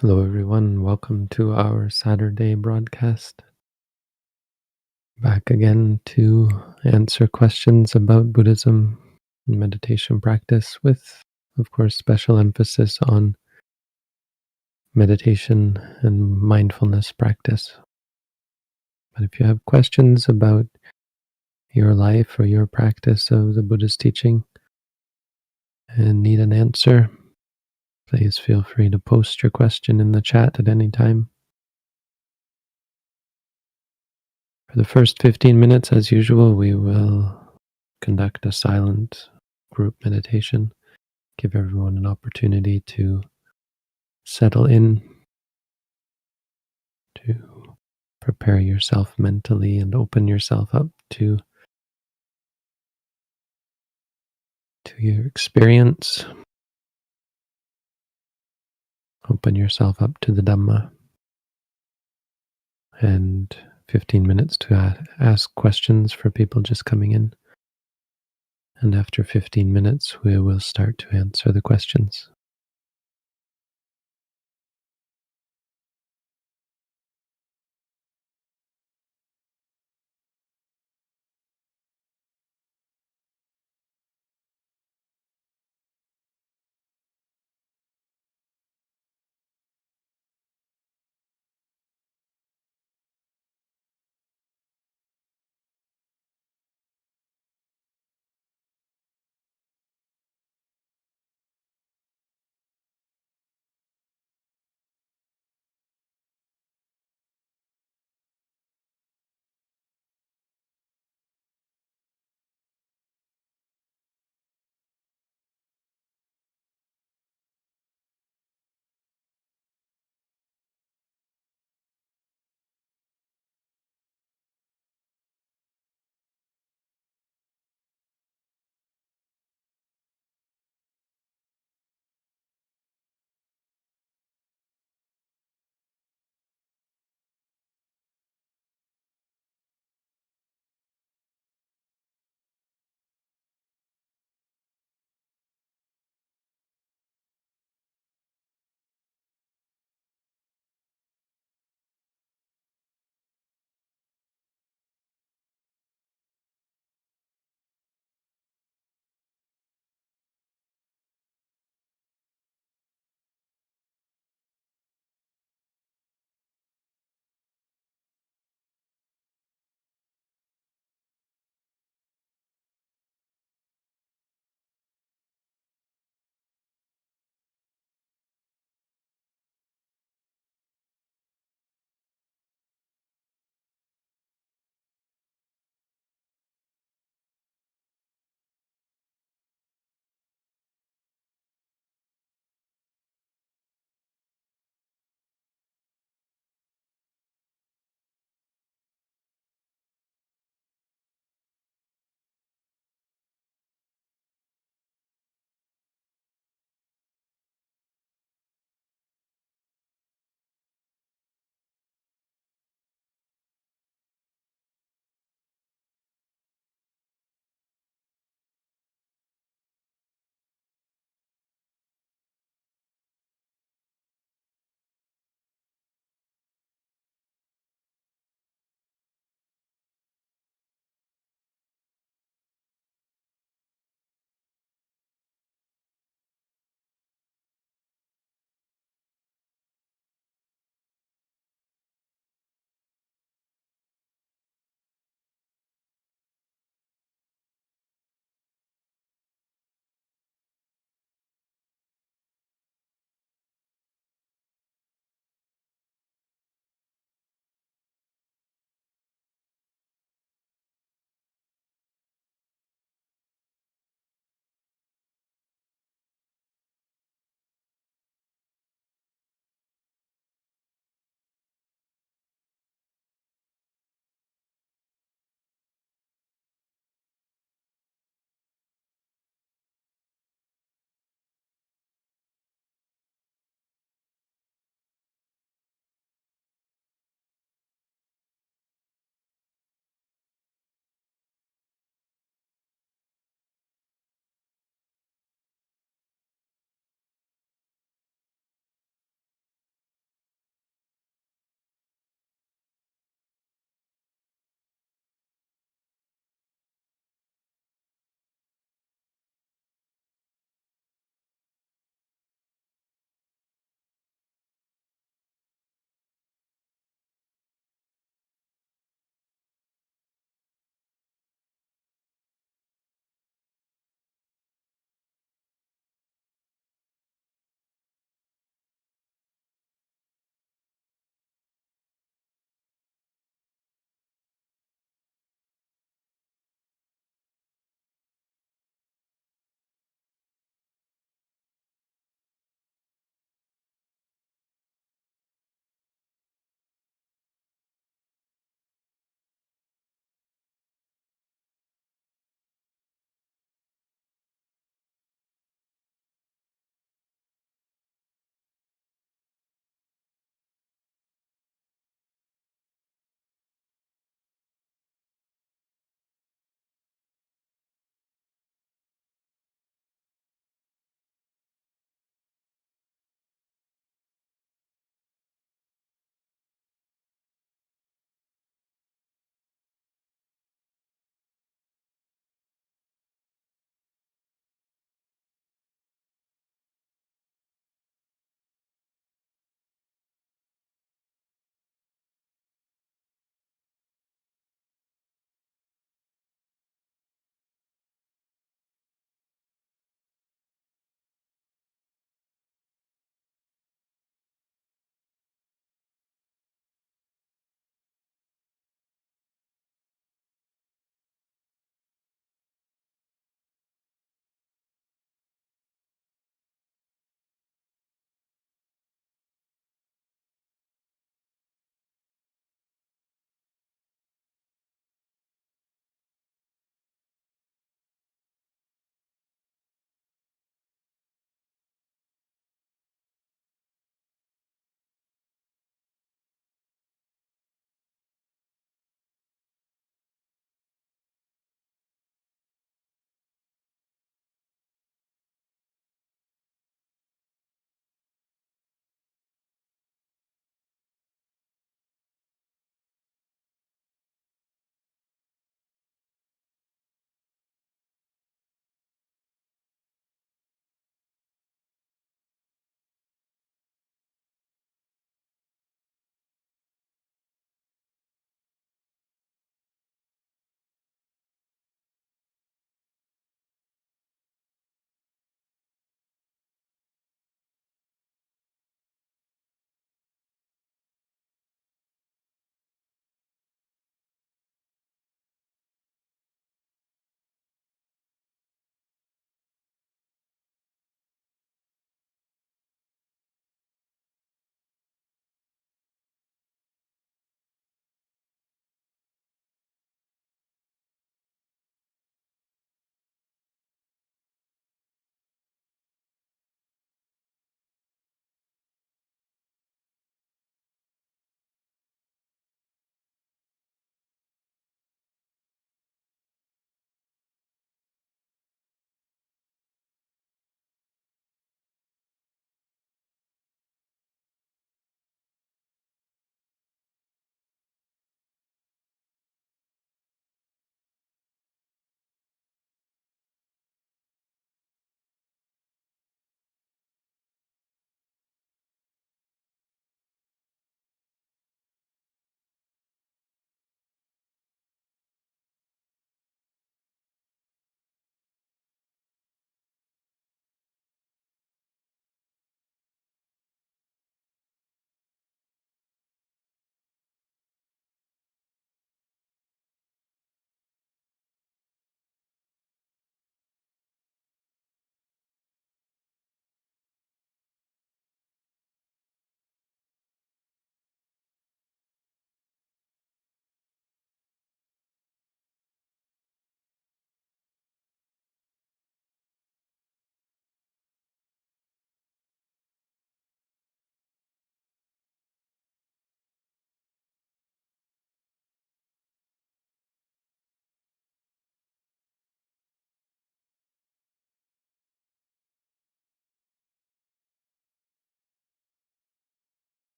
Hello, everyone. Welcome to our Saturday broadcast. Back again to answer questions about Buddhism and meditation practice, with, of course, special emphasis on meditation and mindfulness practice. But if you have questions about your life or your practice of the Buddhist teaching and need an answer, please feel free to post your question in the chat at any time. For the first 15 minutes, as usual, we will conduct a silent group meditation, give everyone an opportunity to settle in, to prepare yourself mentally and open yourself up to your experience. Open yourself up to the Dhamma, and 15 minutes to ask questions for people just coming in. And after 15 minutes, we will start to answer the questions.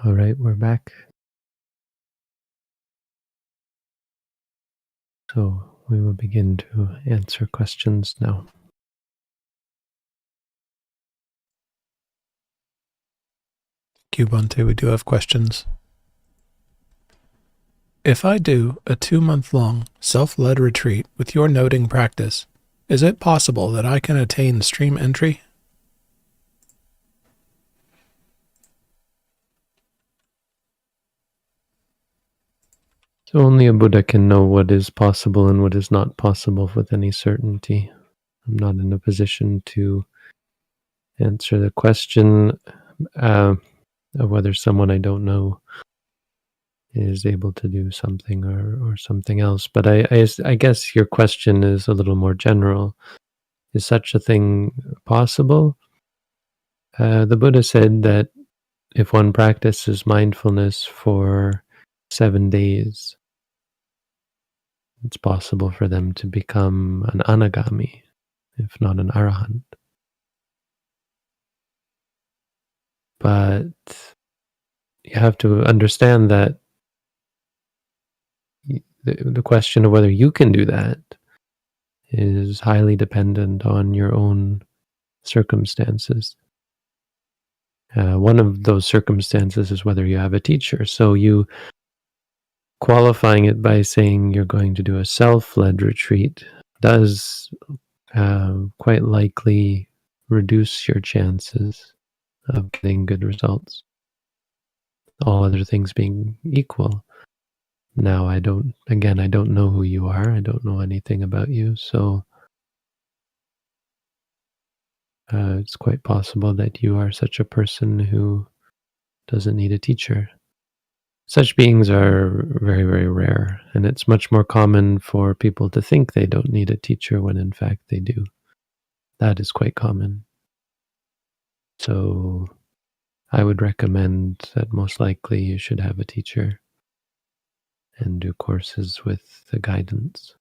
All right, we're back. So we will begin to answer questions now. Bhante, we do have questions. If I do a 2-month-long self-led retreat with your noting practice, is it possible that I can attain stream entry? So only a Buddha can know what is possible and what is not possible with any certainty. I'm not in a position to answer the question of whether someone I don't know is able to do something or something else. But I guess your question is a little more general. Is such a thing possible? The Buddha said that if one practices mindfulness for 7 days, it's possible for them to become an anagami, if not an arahant. But you have to understand that the question of whether you can do that is highly dependent on your own circumstances. One of those circumstances is whether you have a teacher. So you qualifying it by saying you're going to do a self-led retreat does quite likely reduce your chances of getting good results, all other things being equal. Now, I don't know who you are. I don't know anything about you. So it's quite possible that you are such a person who doesn't need a teacher. Such beings are very, very rare. And it's much more common for people to think they don't need a teacher when in fact they do. That is quite common. So I would recommend that most likely you should have a teacher and do courses with the guidance.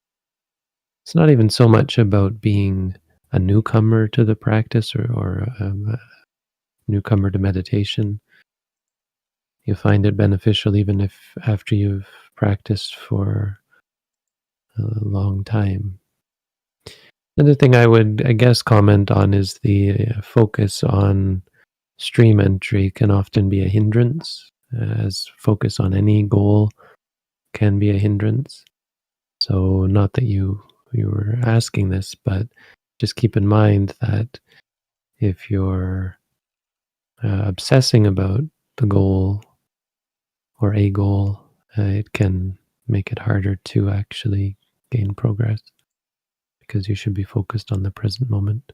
It's not even so much about being a newcomer to the practice or a newcomer to meditation. You find it beneficial even if after you've practiced for a long time. Another thing I would, I guess, comment on is the focus on stream entry can often be a hindrance, as focus on any goal can be a hindrance. So not that you were asking this, but just keep in mind that if you're obsessing about the goal or a goal, it can make it harder to actually gain progress because you should be focused on the present moment.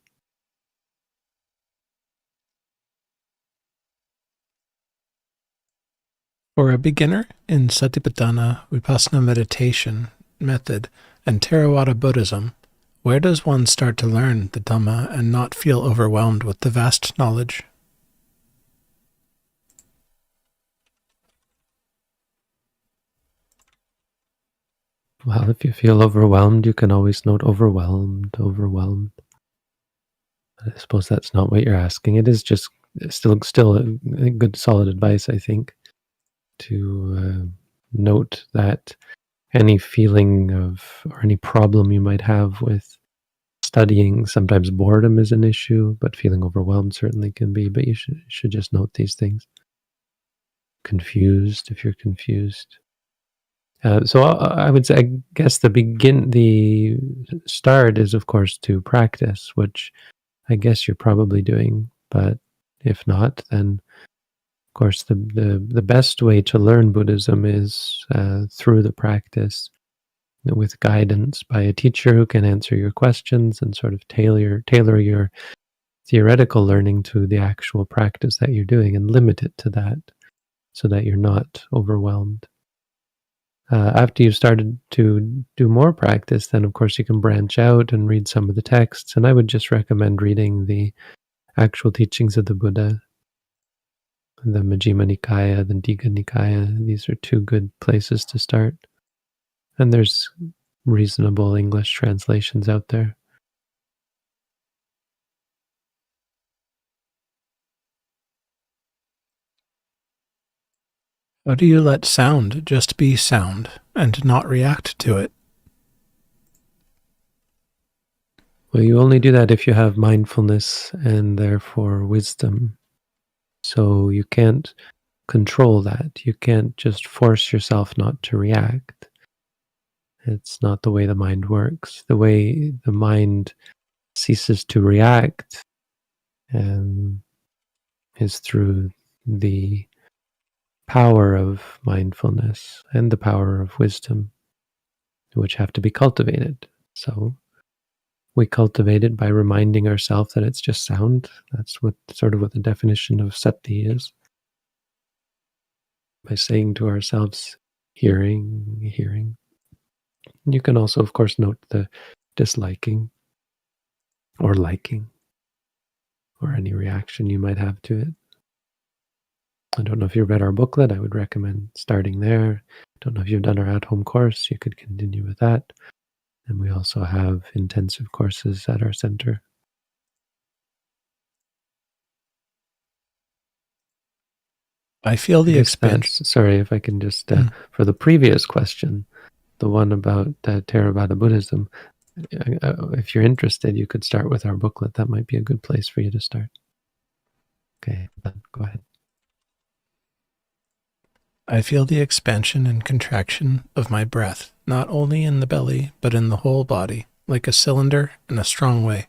For a beginner in Satipatthana, Vipassana meditation method, and Theravada Buddhism, where does one start to learn the Dhamma and not feel overwhelmed with the vast knowledge? Well, if you feel overwhelmed, you can always note overwhelmed. I suppose that's not what you're asking. It is just still a good solid advice, I think, to note that any feeling of or any problem you might have with studying, sometimes boredom is an issue, but feeling overwhelmed certainly can be. But you should just note these things. Confused, if you're confused. So I would say, I guess the start is, of course, to practice, which I guess you're probably doing. But if not, then of course the best way to learn Buddhism is through the practice with guidance by a teacher who can answer your questions and sort of tailor your theoretical learning to the actual practice that you're doing and limit it to that so that you're not overwhelmed. After you've started to do more practice, then of course you can branch out and read some of the texts. And I would just recommend reading the actual teachings of the Buddha, the Majjhima Nikaya, the Digha Nikaya. These are two good places to start. And there's reasonable English translations out there. How do you let sound just be sound and not react to it? Well, you only do that if you have mindfulness and therefore wisdom. So you can't control that. You can't just force yourself not to react. It's not the way the mind works. The way the mind ceases to react um, is through the power of mindfulness and the power of wisdom, which have to be cultivated. So we cultivate it by reminding ourselves that it's just sound. That's what the definition of sati is. By saying to ourselves, hearing, hearing. You can also, of course, note the disliking or liking or any reaction you might have to it. I don't know if you've read our booklet. I would recommend starting there. Don't know if you've done our at-home course. You could continue with that. And we also have intensive courses at our center. I feel I the guess expansion. that's, sorry if I can just, for the previous question, the one about Theravada Buddhism, if you're interested, you could start with our booklet. That might be a good place for you to start. Okay, then go ahead. I feel the expansion and contraction of my breath, not only in the belly, but in the whole body, like a cylinder in a strong way.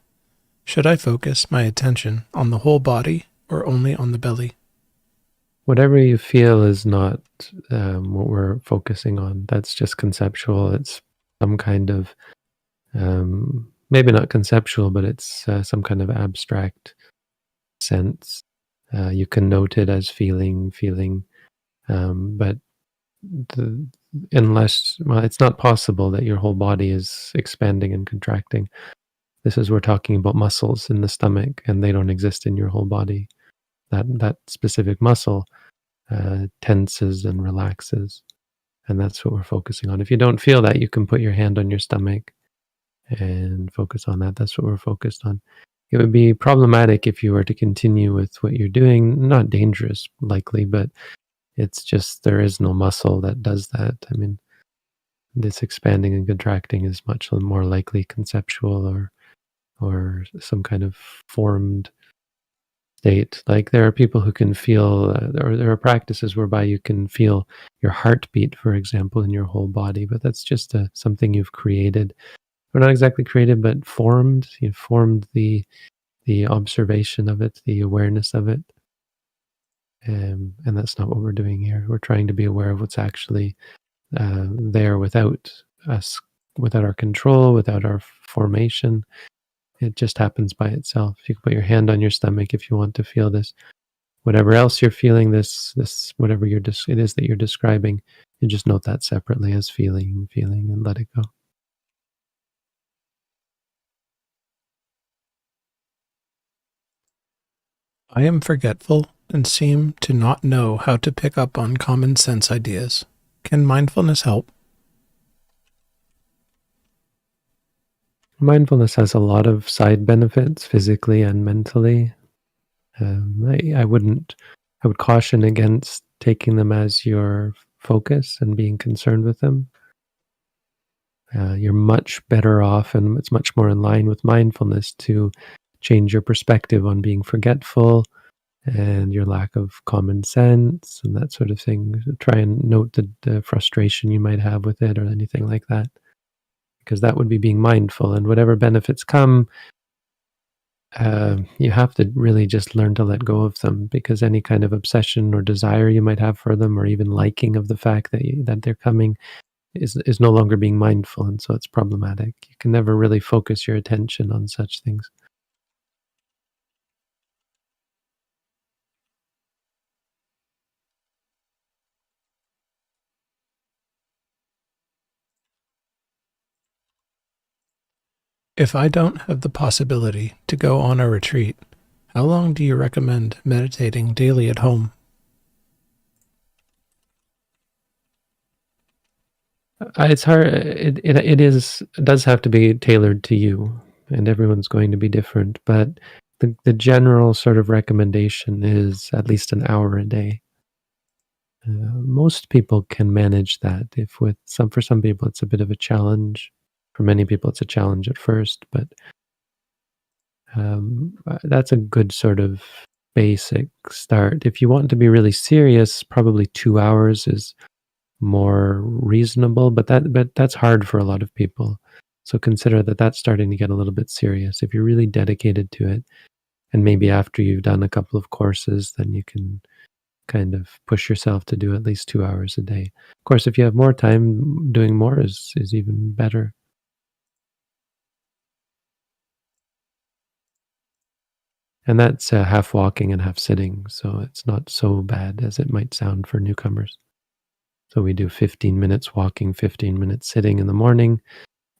Should I focus my attention on the whole body or only on the belly? Whatever you feel is not what we're focusing on. That's just conceptual. It's some kind of, maybe not conceptual, but it's some kind of abstract sense. You can note it as feeling, but the, well, it's not possible that your whole body is expanding and contracting. We're talking about muscles in the stomach, and they don't exist in your whole body. That specific muscle tenses and relaxes, and that's what we're focusing on. If you don't feel that, you can put your hand on your stomach and focus on that. That's what we're focused on. It would be problematic if you were to continue with what you're doing. Not dangerous, likely, but it's just there is no muscle that does that. I mean, this expanding and contracting is much more likely conceptual or some kind of formed state. Like there are people who can feel, or there are practices whereby you can feel your heartbeat, for example, in your whole body, but that's just something you've created, or not exactly created, but formed. You've formed the observation of it, the awareness of it, and that's not what we're doing here. We're trying to be aware of what's actually there without us, without our control, without our formation. It just happens by itself. You can put your hand on your stomach if you want to feel this. Whatever else you're feeling, this whatever it is that you're describing, you just note that separately as feeling, and let it go. I am forgetful and seem to not know how to pick up on common sense ideas. Can mindfulness help? Mindfulness has a lot of side benefits, physically and mentally. I would caution against taking them as your focus and being concerned with them. You're much better off, and it's much more in line with mindfulness to change your perspective on being forgetful and your lack of common sense and that sort of thing. Try and note the frustration you might have with it or anything like that, because that would be being mindful. And whatever benefits come, you have to really just learn to let go of them, because any kind of obsession or desire you might have for them, or even liking of the fact that they're coming, is no longer being mindful, and so it's problematic. You can never really focus your attention on such things. If I don't have the possibility to go on a retreat, how long do you recommend meditating daily at home? It's hard. It does have to be tailored to you, and everyone's going to be different. But the general sort of recommendation is at least an hour a day. Most people can manage that. If with some For some people it's a bit of a challenge. For many people it's a challenge at first, but that's a good sort of basic start. If you want to be really serious, probably 2 hours is more reasonable, but that's hard for a lot of people. So consider that that's starting to get a little bit serious. If you're really dedicated to it, and maybe after you've done a couple of courses, then you can kind of push yourself to do at least 2 hours a day. Of course, if you have more time, doing more is even better. And that's half walking and half sitting, so it's not so bad as it might sound for newcomers. So we do 15 minutes walking, 15 minutes sitting in the morning,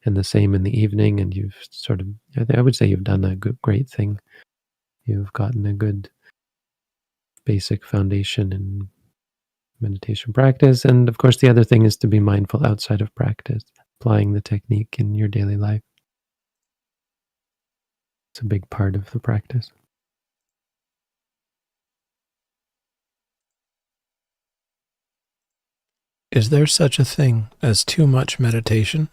and the same in the evening. And you've sort of, I would say you've done a great thing. You've gotten a good basic foundation in meditation practice. And of course, the other thing is to be mindful outside of practice, applying the technique in your daily life. It's a big part of the practice. Is there such a thing as too much meditation?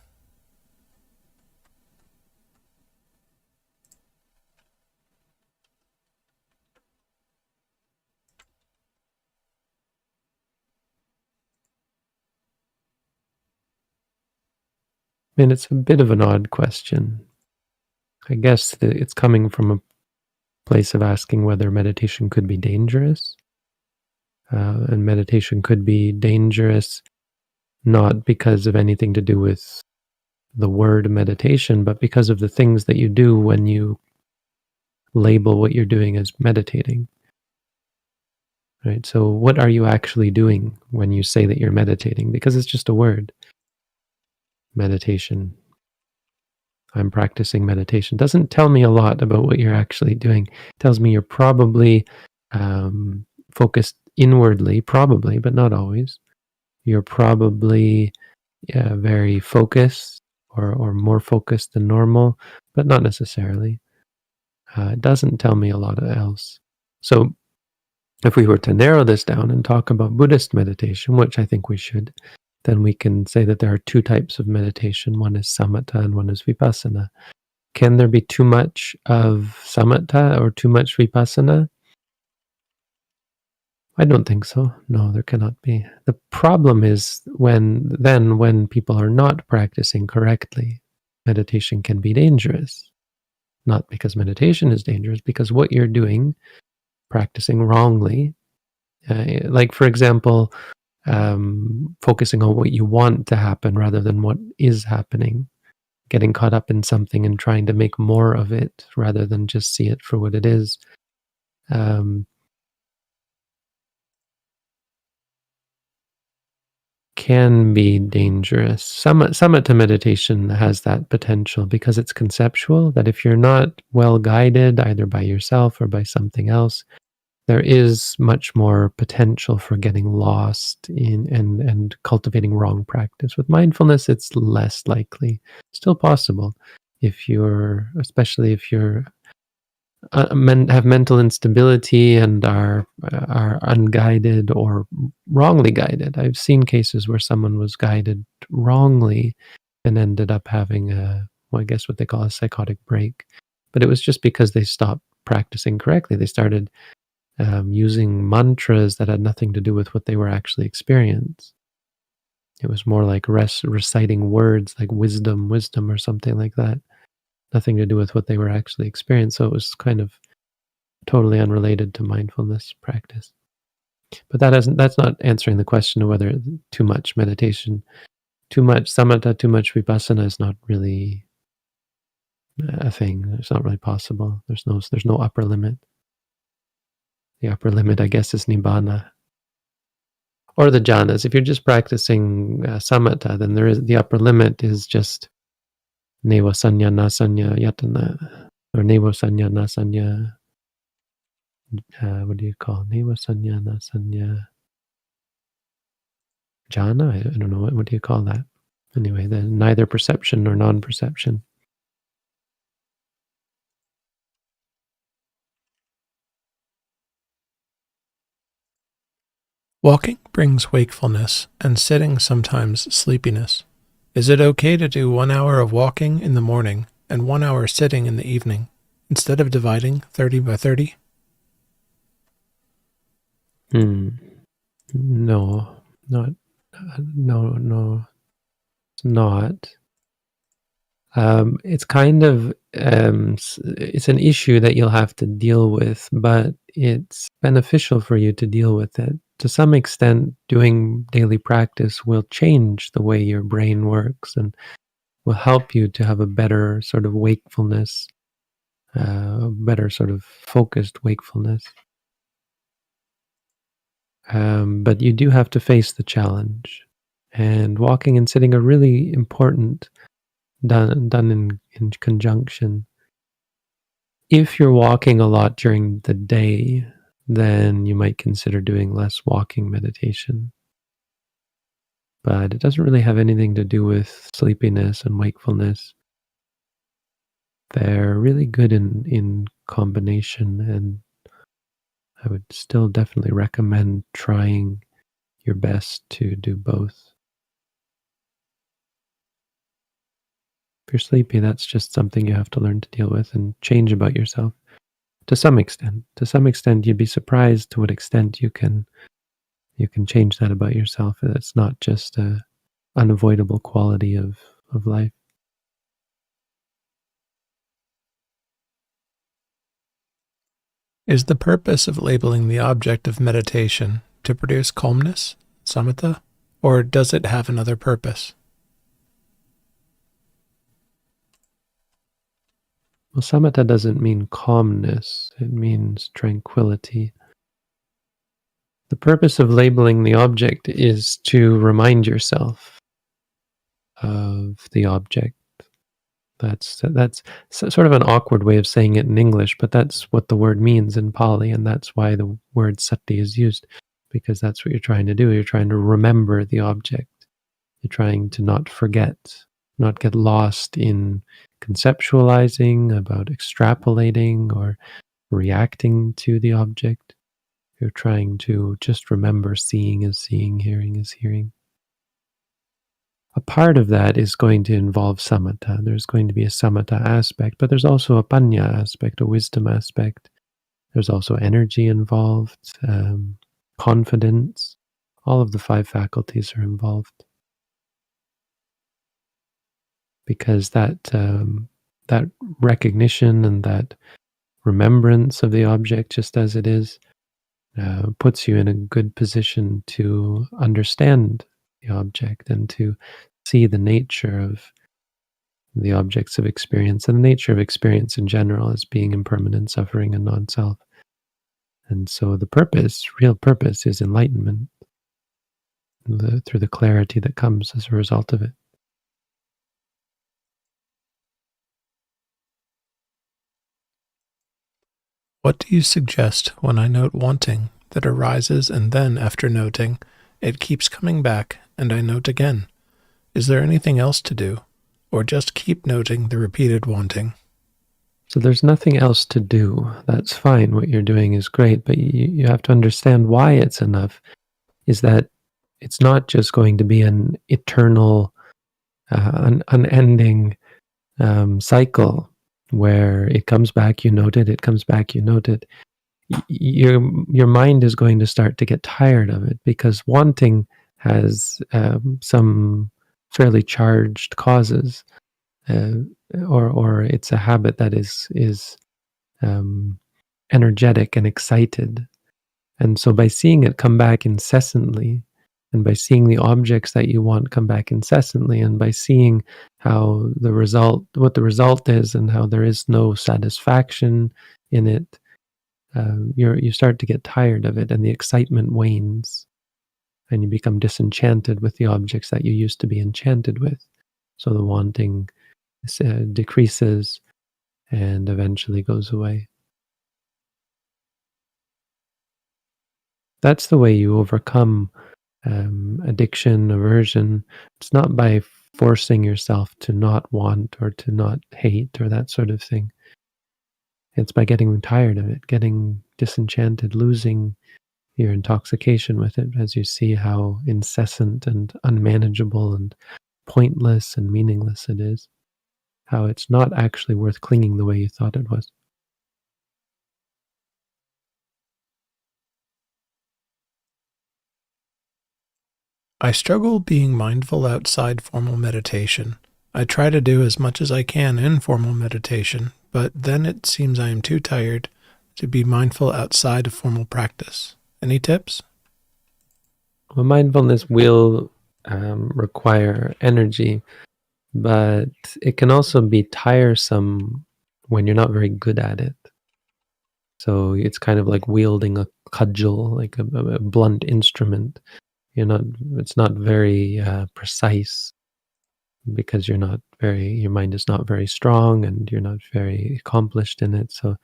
I mean, it's a bit of an odd question. I guess that it's coming from a place of asking whether meditation could be dangerous. And meditation could be dangerous not because of anything to do with the word meditation, but because of the things that you do when you label what you're doing as meditating. Right? So, what are you actually doing when you say that you're meditating? Because it's just a word. Meditation. I'm practicing meditation. Doesn't tell me a lot about what you're actually doing. It tells me you're probably focused inwardly, probably, but not always. You're probably very focused or more focused than normal, but not necessarily. It doesn't tell me a lot else. So if we were to narrow this down and talk about Buddhist meditation, which I think we should, then we can say that there are two types of meditation. One is Samatha and one is Vipassana. Can there be too much of Samatha or too much Vipassana? I don't think so. No, there cannot be. The problem is when people are not practicing correctly, meditation can be dangerous. Not because meditation is dangerous, because what you're doing, practicing wrongly, like for example, focusing on what you want to happen rather than what is happening, getting caught up in something and trying to make more of it rather than just see it for what it is. Can be dangerous. Samatha meditation has that potential because it's conceptual, that if you're not well guided either by yourself or by something else, there is much more potential for getting lost in and cultivating wrong practice. With mindfulness, it's less likely. Still possible if you're, especially if you're have mental instability and are unguided or wrongly guided. I've seen cases where someone was guided wrongly and ended up having well, I guess what they call a psychotic break. But it was just because they stopped practicing correctly. They started using mantras that had nothing to do with what they were actually experiencing. It was more like reciting words like wisdom, wisdom, or something like that. Nothing to do with what they were actually experiencing. So it was kind of totally unrelated to mindfulness practice. But that's not answering the question of whether too much meditation, too much samatha, too much vipassana is not really a thing. It's not really possible. There's no upper limit. The upper limit, I guess, is nibbana or the jhanas. If you're just practicing samatha, then there is the upper limit is just neva sanya nasanya yatana or neva sanya nasanya. What do you call neva sanya nasanya? Jhana? I don't know. What do you call that? Anyway, then neither perception nor non-perception. Walking brings wakefulness, and sitting sometimes sleepiness. Is it okay to do 1 hour of walking in the morning and 1 hour sitting in the evening, instead of dividing 30 by 30? Hmm. No, not, no, it's not. It's kind of it's an issue that you'll have to deal with, but it's beneficial for you to deal with it. To some extent, doing daily practice will change the way your brain works and will help you to have a better sort of wakefulness, better sort of focused wakefulness. But you do have to face the challenge. And walking and sitting are really important, done in conjunction. If you're walking a lot during the day, then you might consider doing less walking meditation. But it doesn't really have anything to do with sleepiness and wakefulness. They're really good in combination, and I would still definitely recommend trying your best to do both. If you're sleepy, that's just something you have to learn to deal with and change about yourself to some extent. To some extent, you'd be surprised to what extent you can change that about yourself. It's not just a unavoidable quality of life. Is the purpose of labeling the object of meditation to produce calmness, samatha, or does it have another purpose? Well, samatha doesn't mean calmness, it means tranquility. The purpose of labeling the object is to remind yourself of the object. That's sort of an awkward way of saying it in English, but that's what the word means in Pali, and that's why the word sati is used, because that's what you're trying to do. You're trying to remember the object. You're trying to not forget, not get lost in conceptualizing, about extrapolating or reacting to the object. You're trying to just remember seeing is seeing, hearing is hearing. A part of that is going to involve samatha. There's going to be a samatha aspect, but there's also a panya aspect, a wisdom aspect. There's also energy involved, confidence. All of the five faculties are involved because that recognition and that remembrance of the object just as it is puts you in a good position to understand the object and to see the nature of the objects of experience and the nature of experience in general as being impermanent, suffering, and non-self. And so the purpose, real purpose, is enlightenment through the clarity that comes as a result of it. What do you suggest when I note wanting that arises and then, after noting, it keeps coming back and I note again? Is there anything else to do, or just keep noting the repeated wanting? So there's nothing else to do. That's fine. What you're doing is great, but you have to understand why it's enough. Is that it's not just going to be an eternal, unending cycle where it comes back, you note it, it comes back, you note it. Your mind is going to start to get tired of it because wanting has some fairly charged causes, uh, or it's a habit that is um, energetic and excited. And so by seeing it come back incessantly, and by seeing the objects that you want come back incessantly, and by seeing how what the result is, and how there is no satisfaction in it, you start to get tired of it, and the excitement wanes, and you become disenchanted with the objects that you used to be enchanted with. So the wanting decreases and eventually goes away. That's the way you overcome addiction, aversion. It's not by forcing yourself to not want or to not hate or that sort of thing. It's by getting tired of it, getting disenchanted, losing your intoxication with it, as you see how incessant and unmanageable and pointless and meaningless it is, how it's not actually worth clinging the way you thought it was. I struggle being mindful outside formal meditation. I try to do as much as I can in formal meditation, but then it seems I am too tired to be mindful outside of formal practice. Any tips? Well, mindfulness will require energy, but it can also be tiresome when you're not very good at it. So it's kind of like wielding a cudgel, like a blunt instrument. You're not. It's not very precise because your mind is not very strong, and you're not very accomplished in it. So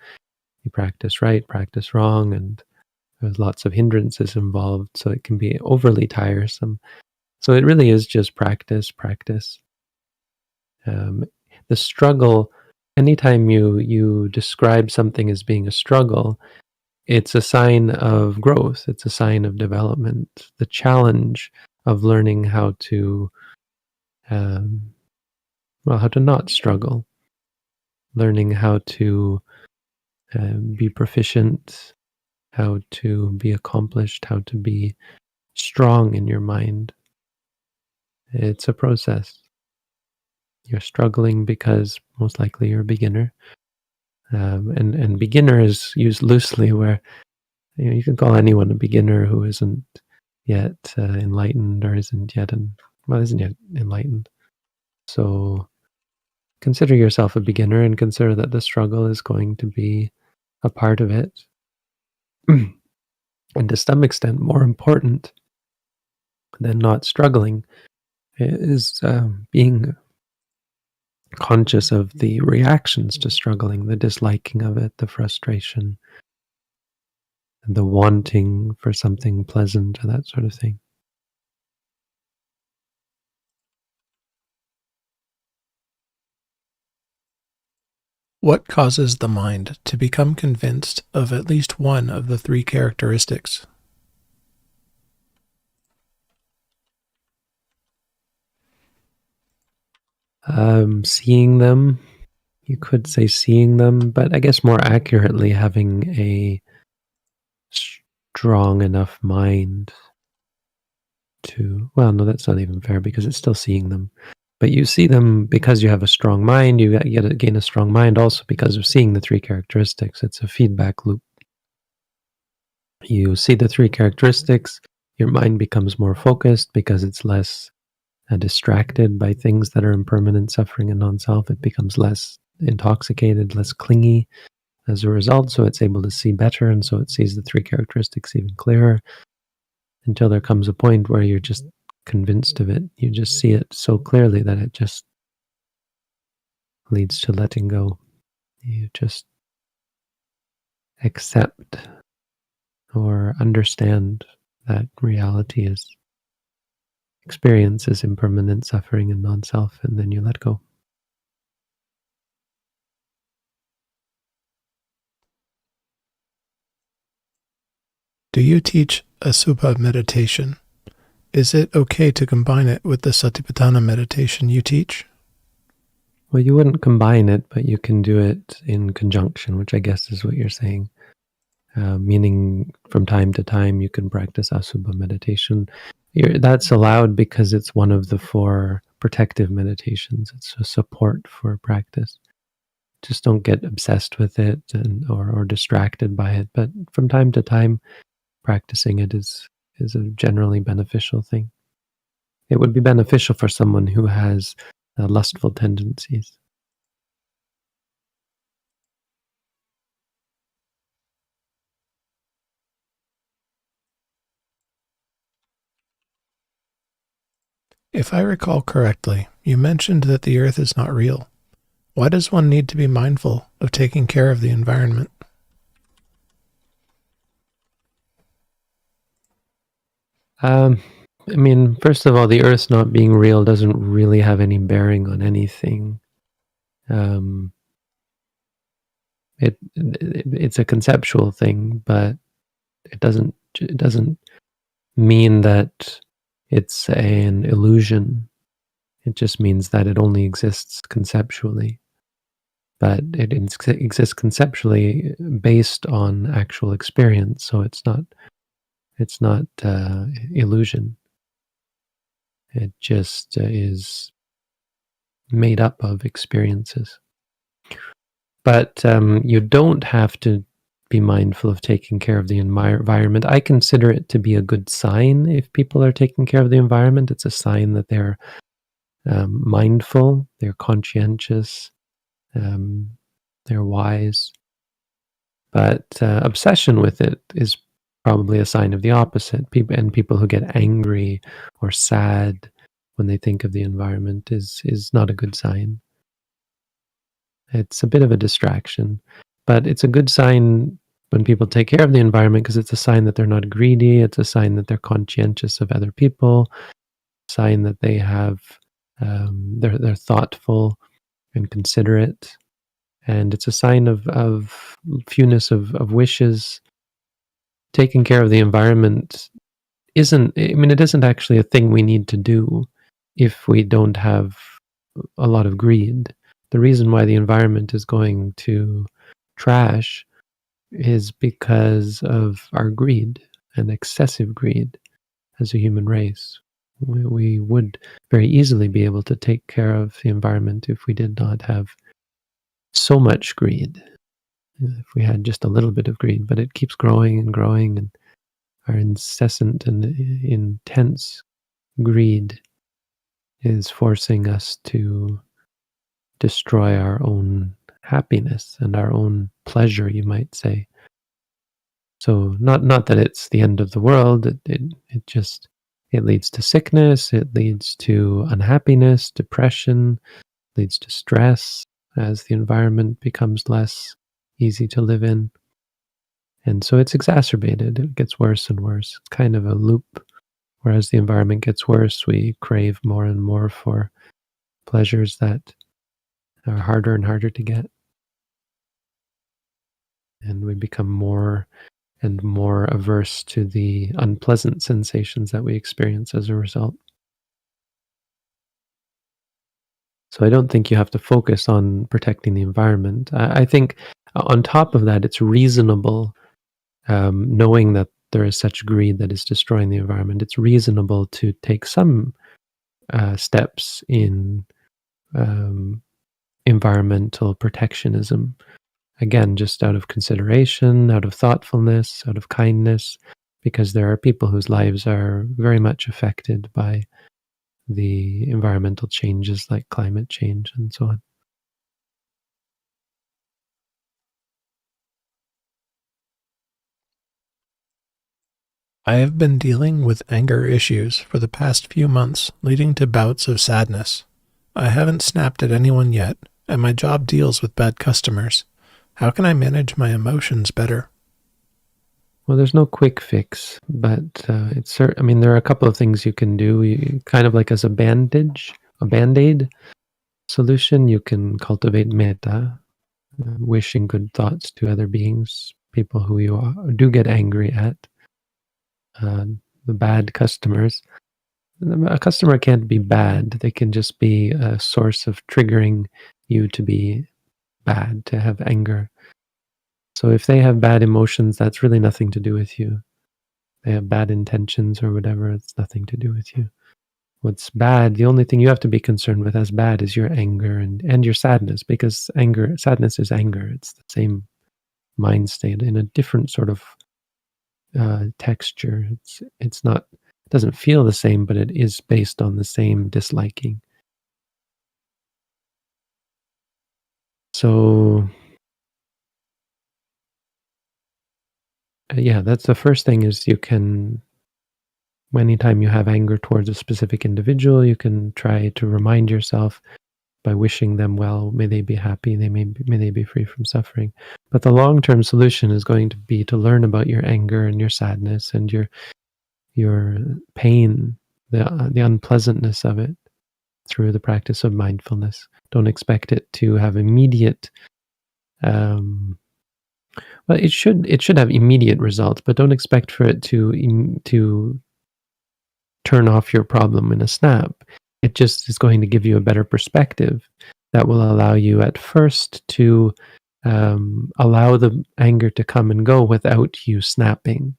you practice right, practice wrong, and there's lots of hindrances involved. So it can be overly tiresome. So it really is just practice, practice. Um, the struggle. Anytime you describe something as being a struggle, it's a sign of growth. It's a sign of development. The challenge of learning um, how to not struggle, learning how to be proficient, how to be accomplished, how to be strong in your mind. It's a process. You're struggling because most likely you're a beginner. And beginner is used loosely, where you can call anyone a beginner who isn't yet enlightened or isn't yet enlightened. So consider yourself a beginner and consider that the struggle is going to be a part of it. And to some extent, more important than not struggling is being conscious of the reactions to struggling, the disliking of it, the frustration, the wanting for something pleasant, or that sort of thing. What causes the mind to become convinced of at least one of the three characteristics? Seeing them, you could say seeing them, but I guess more accurately, having a strong enough mind well, no, that's not even fair because it's still seeing them. But you see them because you have a strong mind. You get to gain a strong mind also because of seeing the three characteristics. It's a feedback loop. You see the three characteristics, your mind becomes more focused because it's less distracted by things that are impermanent, suffering, and non-self. It becomes less intoxicated, less clingy as a result, so it's able to see better, and so it sees the three characteristics even clearer, until there comes a point where you're just convinced of it. You just see it so clearly that it just leads to letting go. You just accept or understand that reality is experience is impermanent, suffering, and non-self, and then you let go. Do you teach asubha meditation? Is it okay to combine it with the Satipatthana meditation you teach? Well, you wouldn't combine it, but you can do it in conjunction, which I guess is what you're saying. Meaning from time to time you can practice asubha meditation. That's allowed because it's one of the four protective meditations. It's a support for practice. Just don't get obsessed with it or distracted by it. But from time to time, practicing it is a generally beneficial thing. It would be beneficial for someone who has lustful tendencies. If I recall correctly, you mentioned that the earth is not real. Why does one need to be mindful of taking care of the environment? I mean, first of all, the earth not being real doesn't really have any bearing on anything. Um, it's a conceptual thing, but it doesn't It doesn't mean that it's an illusion. It just means that it only exists conceptually. But it exists conceptually based on actual experience, so it's not illusion. It just is made up of experiences. But you don't have to be mindful of taking care of the environment. I consider it to be a good sign if people are taking care of the environment. It's a sign that they're mindful, they're conscientious, um, they're wise. But obsession with it is probably a sign of the opposite. People who get angry or sad when they think of the environment is not a good sign. It's a bit of a distraction, but it's a good sign when people take care of the environment because it's a sign that they're not greedy. It's a sign that they're conscientious of other people. A sign that they have they're thoughtful and considerate, and it's a sign of fewness of wishes. Taking care of the environment isn't. I mean, it isn't actually a thing we need to do if we don't have a lot of greed. The reason why the environment is going to trash is because of our greed and excessive greed as a human race. We would very easily be able to take care of the environment if we did not have so much greed. If we had just a little bit of greed, but it keeps growing and growing, and our incessant and intense greed is forcing us to destroy our own happiness and our own pleasure, you might say. So not that it's the end of the world. It just it leads to sickness. It leads to unhappiness, depression. Leads to stress as the environment becomes less easy to live in, and so it's exacerbated. It gets worse and worse. It's kind of a loop. Whereas the environment gets worse, we crave more and more for pleasures that are harder and harder to get, and we become more and more averse to the unpleasant sensations that we experience as a result. So I don't think you have to focus on protecting the environment. I think on top of that, it's reasonable, knowing that there is such greed that is destroying the environment. It's reasonable to take some steps in environmental protectionism. Again, just out of consideration, out of thoughtfulness, out of kindness, because there are people whose lives are very much affected by the environmental changes like climate change and so on. I have been dealing with anger issues for the past few months, leading to bouts of sadness. I haven't snapped at anyone yet, and my job deals with bad customers. How can I manage my emotions better? Well, there's no quick fix, but I mean, there are a couple of things you can do. Kind of like as a bandage, a band-aid solution, you can cultivate metta, wishing good thoughts to other beings, people who do get angry at, uh, the bad customers. A customer can't be bad. They can just be a source of triggering you to be bad, to have anger. So if they have bad emotions, that's really nothing to do with you. They have bad intentions or whatever, it's nothing to do with you. What's bad, the only thing you have to be concerned with as bad is your anger and your sadness, because sadness is anger. It's the same mind state in a different sort of texture. It's not, it doesn't feel the same, but it is based on the same disliking. So yeah, that's the first thing is you can, anytime you have anger towards a specific individual, you can try to remind yourself by wishing them well, may they be happy, may they be free from suffering. But the long-term solution is going to be to learn about your anger and your sadness and your pain, the unpleasantness of it through the practice of mindfulness. Don't expect it to have immediate Well, it should have immediate results, but don't expect for it to turn off your problem in a snap. It just is going to give you a better perspective that will allow you at first to allow the anger to come and go without you snapping.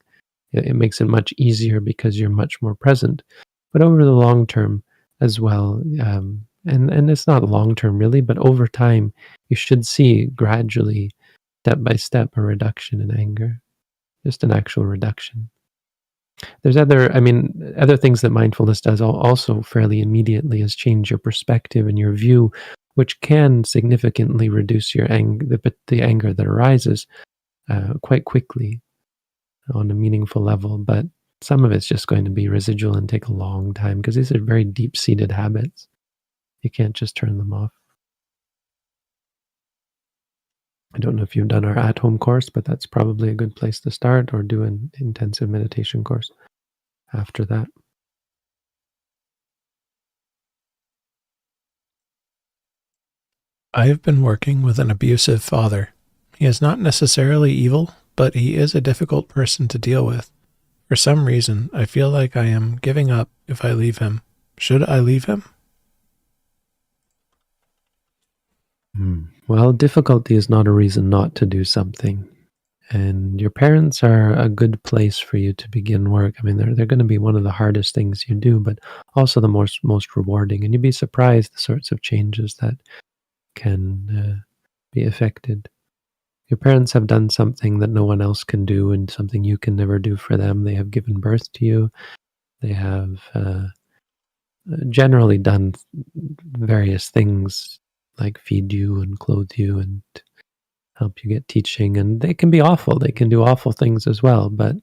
It makes it much easier because you're much more present. But over the long term as well, and it's not long term really, but over time, you should see gradually, step by step, a reduction in anger, just an actual reduction. There's other things that mindfulness does also fairly immediately is change your perspective and your view, which can significantly reduce your the anger that arises quite quickly on a meaningful level. But some of it's just going to be residual and take a long time because these are very deep-seated habits. You can't just turn them off. I don't know if you've done our at-home course, but that's probably a good place to start, or do an intensive meditation course after that. I have been working with an abusive father. He is not necessarily evil, but he is a difficult person to deal with. For some reason, I feel like I am giving up if I leave him. Should I leave him? Well, difficulty is not a reason not to do something. And your parents are a good place for you to begin work. I mean, they're going to be one of the hardest things you do, but also the most rewarding. And you'd be surprised the sorts of changes that can be affected. Your parents have done something that no one else can do, and something you can never do for them. They have given birth to you. They have generally done various things like feed you and clothe you and help you get teaching, and they can be awful. They can do awful things as well. But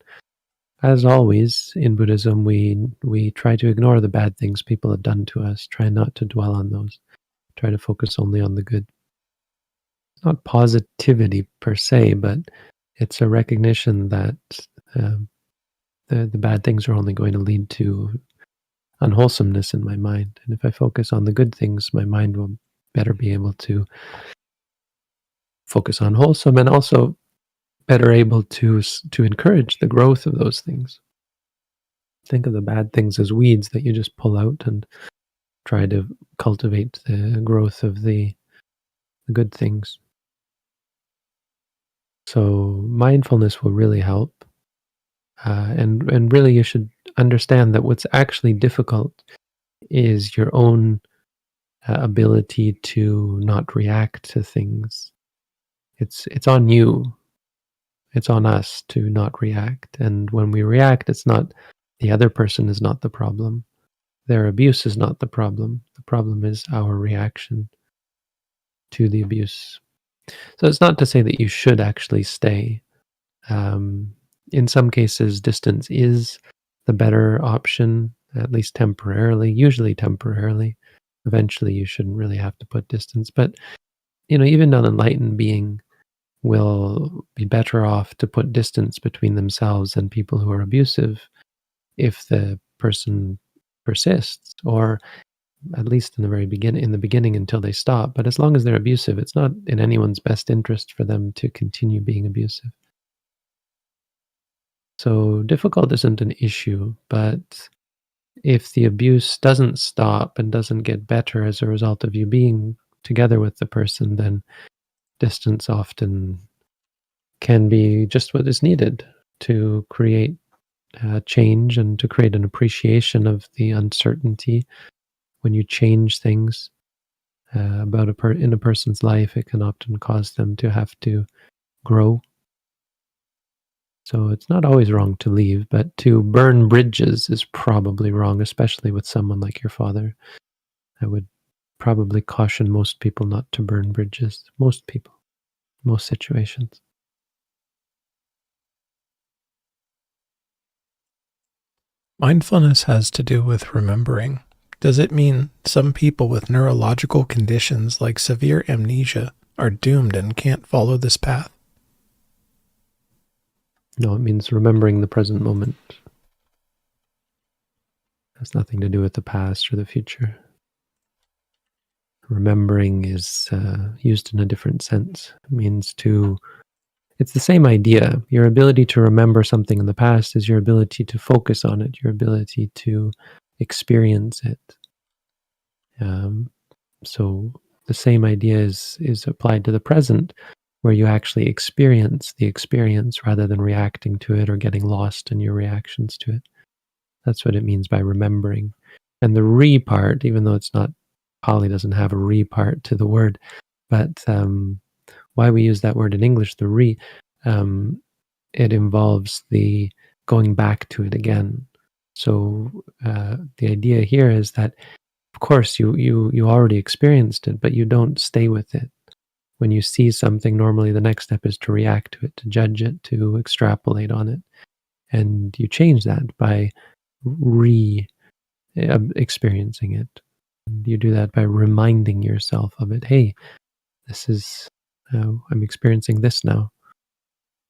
as always in Buddhism, we try to ignore the bad things people have done to us. Try not to dwell on those. Try to focus only on the good. It's not positivity per se, but it's a recognition that um, the bad things are only going to lead to unwholesomeness in my mind. And if I focus on the good things, my mind will better be able to focus on wholesome, and also better able to encourage the growth of those things. Think of the bad things as weeds that you just pull out and try to cultivate the growth of the good things. So mindfulness will really help, and really you should understand that what's actually difficult is your own ability to not react to things. It's on you. It's on us to not react. And when we react, it's not the other person is not the problem. Their abuse is not the problem. The problem is our reaction to the abuse. So it's not to say that you should actually stay. Um, in some cases, distance is the better option, at least temporarily, usually temporarily. Eventually, you shouldn't really have to put distance. But, even an enlightened being will be better off to put distance between themselves and people who are abusive if the person persists, or at least in the beginning until they stop. But as long as they're abusive, it's not in anyone's best interest for them to continue being abusive. So difficult isn't an issue, but if the abuse doesn't stop and doesn't get better as a result of you being together with the person, then distance often can be just what is needed to create change and to create an appreciation of the uncertainty. When you change things about in a person's life, it can often cause them to have to grow. So it's not always wrong to leave, but to burn bridges is probably wrong, especially with someone like your father. I would probably caution most people not to burn bridges. Most people, most situations. Mindfulness has to do with remembering. Does it mean some people with neurological conditions like severe amnesia are doomed and can't follow this path? No, it means remembering the present moment. It has nothing to do with the past or the future. Remembering is used in a different sense. It means to It's the same idea. Your ability to remember something in the past is your ability to focus on it, your ability to experience it. Um, so the same idea is applied to the present, where you actually experience the experience rather than reacting to it or getting lost in your reactions to it. That's what it means by remembering. And the re part, even though it's not, Pali doesn't have a re part to the word, but why we use that word in English, the re, um, it involves the going back to it again. So the idea here is that, of course, you already experienced it, but you don't stay with it. When you see something, normally the next step is to react to it, to judge it, to extrapolate on it. And you change that by experiencing it. And you do that by reminding yourself of it. Hey, this is, I'm experiencing this now.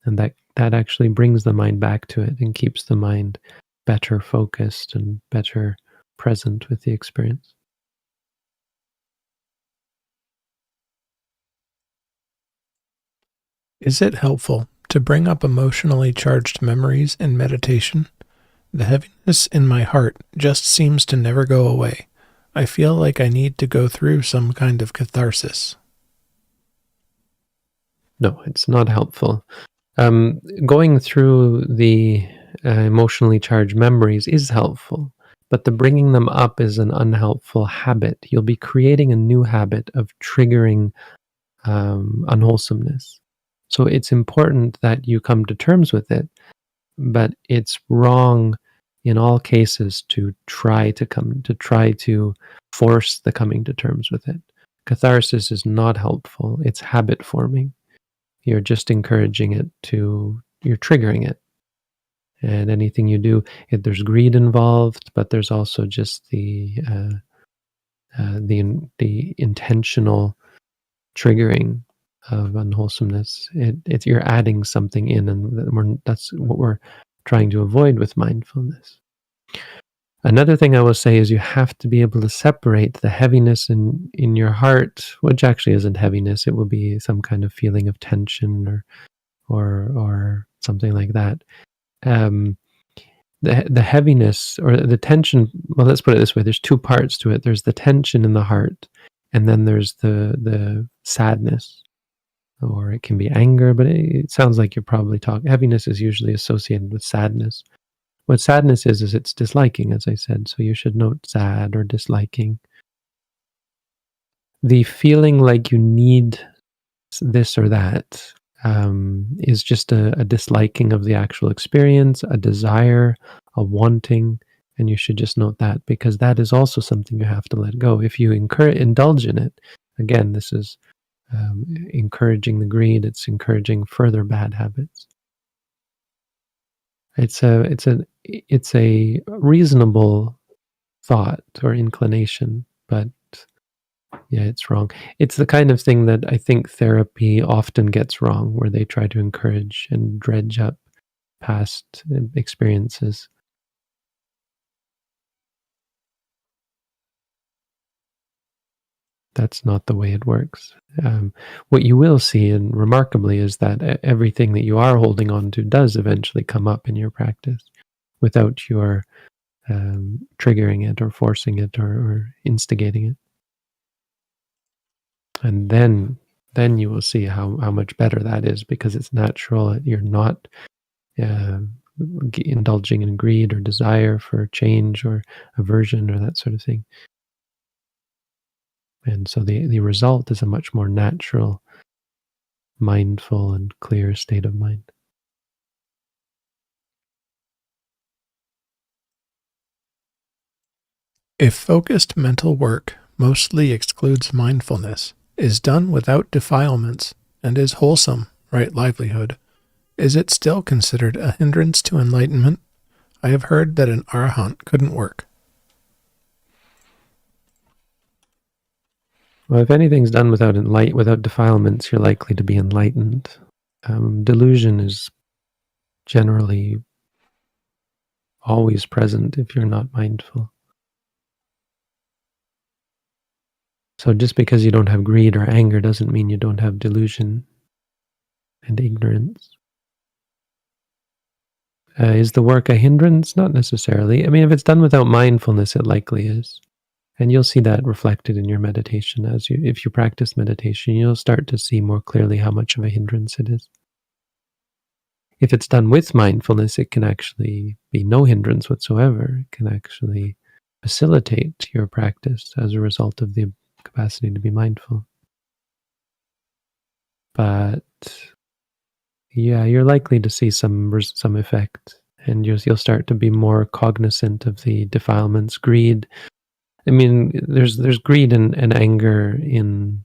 And that actually brings the mind back to it and keeps the mind better focused and better present with the experience. Is it helpful to bring up emotionally charged memories in meditation? The heaviness in my heart just seems to never go away. I feel like I need to go through some kind of catharsis. No, it's not helpful. Going through the emotionally charged memories is helpful, but the bringing them up is an unhelpful habit. You'll be creating a new habit of triggering unwholesomeness. So it's important that you come to terms with it, but it's wrong in all cases to try to force the coming to terms with it. Catharsis is not helpful. It's habit forming. You're just encouraging it you're triggering it. And anything you do, there's greed involved, but there's also just the intentional triggering of unwholesomeness. You're adding something in, and that's what we're trying to avoid with mindfulness. Another thing I will say is you have to be able to separate the heaviness in your heart, which actually isn't heaviness. It will be some kind of feeling of tension or something like that. The heaviness or the tension. Well, let's put it this way: there's two parts to it. There's the tension in the heart, and then there's the sadness, or it can be anger. But it sounds like you're probably talking. Heaviness is usually associated with sadness. What sadness is it's disliking, as I said. So you should note sad or disliking. The feeling like you need this or that is just a disliking of the actual experience, a desire, a wanting, and you should just note that, because that is also something you have to let go. If you indulge in it, again, this is encouraging the greed. It's encouraging further bad habits. It's a reasonable thought or inclination, but yeah, it's wrong. It's the kind of thing that I think therapy often gets wrong, where they try to encourage and dredge up past experiences. That's not the way it works. What you will see, and remarkably, is that everything that you are holding on to does eventually come up in your practice without your triggering it or forcing it or instigating it. And then you will see how much better that is, because it's natural. You're not uh, indulging in greed or desire for change or aversion or that sort of thing. And so the result is a much more natural, mindful, and clear state of mind. If focused mental work mostly excludes mindfulness, is done without defilements, and is wholesome, right livelihood, is it still considered a hindrance to enlightenment? I have heard that an arahant couldn't work. Well, if anything's done without defilements, you're likely to be enlightened. Delusion is generally always present if you're not mindful. So just because you don't have greed or anger doesn't mean you don't have delusion. and ignorance. Is the work a hindrance? Not necessarily. I mean, if it's done without mindfulness, it likely is. And you'll see that reflected in your meditation. If you practice meditation, you'll start to see more clearly how much of a hindrance it is. If it's done with mindfulness, it can actually be no hindrance whatsoever. It can actually facilitate your practice as a result of the capacity to be mindful. But yeah, you're likely to see some effect, and you'll start to be more cognizant of the defilements, greed. I mean, there's greed and anger in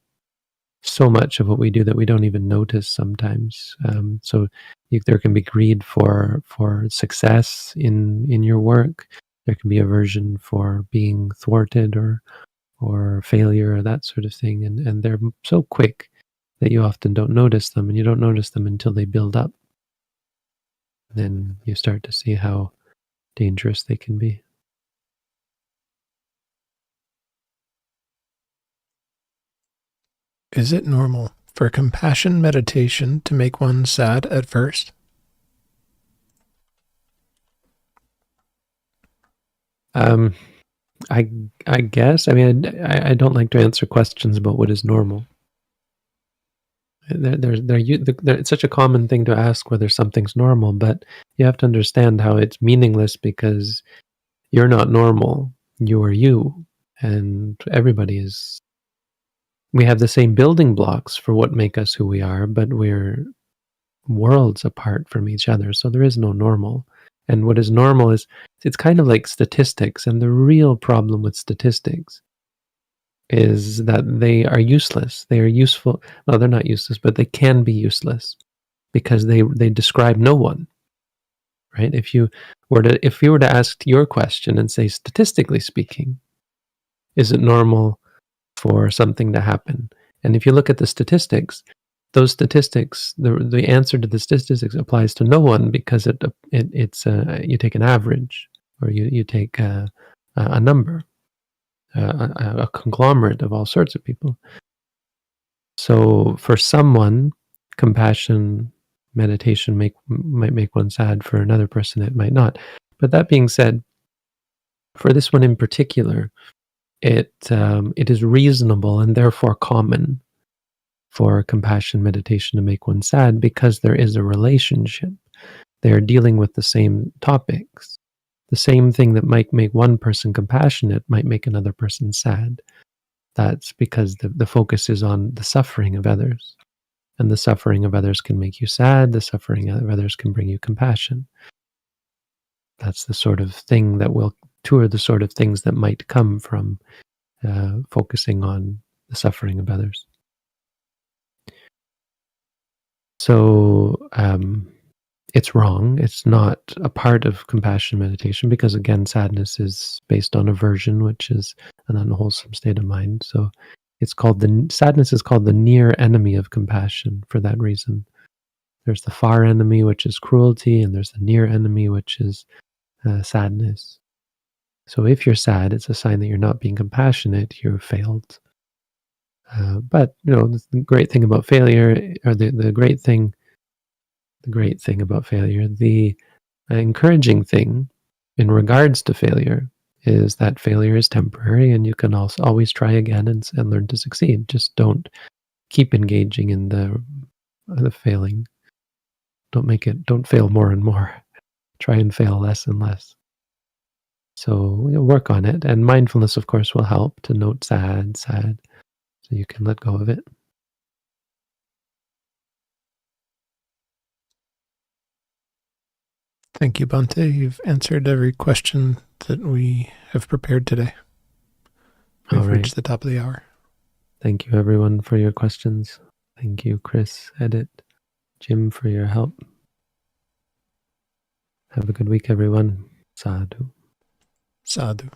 so much of what we do that we don't even notice sometimes. There can be greed for success in your work. There can be aversion for being thwarted or failure or that sort of thing, and they're so quick that you often don't notice them, and you don't notice them until they build up. Then you start to see how dangerous they can be. Is it normal for compassion meditation to make one sad at first? I guess. I mean, I don't like to answer questions about what is normal. It's such a common thing to ask whether something's normal, but you have to understand how it's meaningless because you're not normal. You are you, and everybody is. We have the same building blocks for what make us who we are, but we're worlds apart from each other. So there is no normal. And what is normal is it's kind of like statistics. And the real problem with statistics is that they are useless. They are useful. Well, they're not useless, but they can be useless because they describe no one. Right? If you were to ask your question and say, statistically speaking, is it normal for something to happen? And if you look at the statistics, those statistics, the answer to the statistics applies to no one because it's you take an average, or you take a number, a conglomerate of all sorts of people. So for someone, compassion meditation might make one sad. For another person, it might not. But that being said, for this one in particular, it is reasonable and therefore common for compassion meditation to make one sad because there is a relationship. They are dealing with the same topics. The same thing that might make one person compassionate might make another person sad. That's because the focus is on the suffering of others. And the suffering of others can make you sad. The suffering of others can bring you compassion. That's the sort of thing two are the sort of things that might come from focusing on the suffering of others. So it's wrong. It's not a part of compassion meditation because, again, sadness is based on aversion, which is an unwholesome state of mind. So sadness is called the near enemy of compassion for that reason. There's the far enemy, which is cruelty, and there's the near enemy, which is sadness. So if you're sad, it's a sign that you're not being compassionate. You've failed. But the great thing about failure, or the great thing about failure, the encouraging thing in regards to failure, is that failure is temporary, and you can also always try again and learn to succeed. Just don't keep engaging in the failing. Don't fail more and more. Try and fail less and less. So work on it, and mindfulness, of course, will help to note sad, so you can let go of it. Thank you, Bhante. You've answered every question that we have prepared today. We've reached the top of the hour. Thank you, everyone, for your questions. Thank you, Chris, Edit, Jim, for your help. Have a good week, everyone. Sadhu. Sadhu.